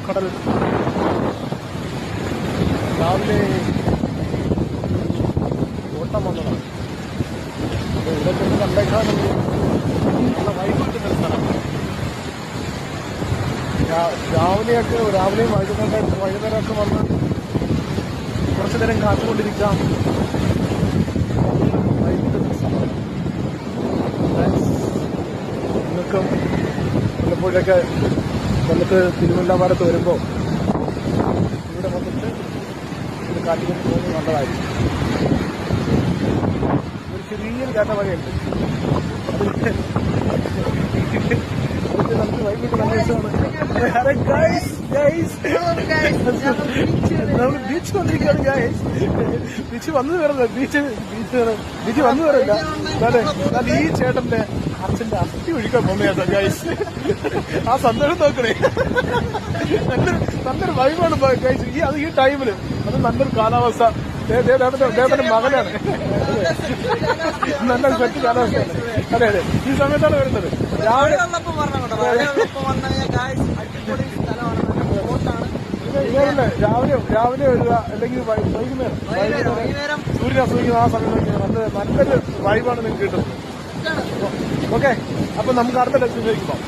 കടൽ രാവിലെ ഓട്ടം വന്നതാണ്. ഇവിടെ ചെന്ന് കണ്ടേക്കാനും നല്ല വൈകി കിട്ടുന്ന സ്ഥലമാണ്. രാവിലെയും വൈകുന്നേരമൊക്കെ വന്ന് കുറച്ചു നേരം കാത്തുകൊണ്ടിരിക്കാം. നിങ്ങൾക്കും വല്ലപ്പോഴൊക്കെ നമുക്ക് തിരുവല്ലാമലത്ത് വരുമ്പോൾ ഇവിടെ വന്നിട്ട് ഇത് കാറ്റുകൊണ്ട് പോകുന്നത് നല്ലതായിരിക്കും. ഒരു ചെറിയൊരു കാറ്റമഴയുണ്ട്. അതിൽ നമുക്ക് വൈകിട്ട് നല്ല രസമാണ്. നമ്മൾ ബീച്ച് വന്നിരിക്കുകയാണ് ഗൈസ്. ബീച്ച് വന്നു വരില്ല. ബീച്ച് വന്നു വരില്ല. എന്നാൽ ഈ ചേട്ടന്റെ അച്ഛന്റെ അസ്ഥി ഒഴിക്കാൻ പോകുന്നതാ ഗൈസ്. ആ സന്തോഷം നോക്കണേ. നല്ലൊരു വൈബാണ് ഗൈസ്. ഈ ടൈമില് അത് നല്ലൊരു കാലാവസ്ഥ. അദ്ദേഹത്തിന്റെ മകനാണ്. നല്ല സെറ്റ് കാലാവസ്ഥയാണ്. അതെ അതെ, ഈ സമയത്താണ് വരുന്നത്. രാവിലെ വരിക, അല്ലെങ്കിൽ വൈകുന്നേരം സൂര്യൻ അസ്തമിക്കുന്ന ആ സമയത്ത് നല്ലൊരു വൈബാണ് നിങ്ങൾക്ക് കിട്ടുന്നത്. ഓക്കെ, അപ്പൊ നമുക്ക് അടുത്ത ഡെസ്റ്റിനേഷൻ പോകാം.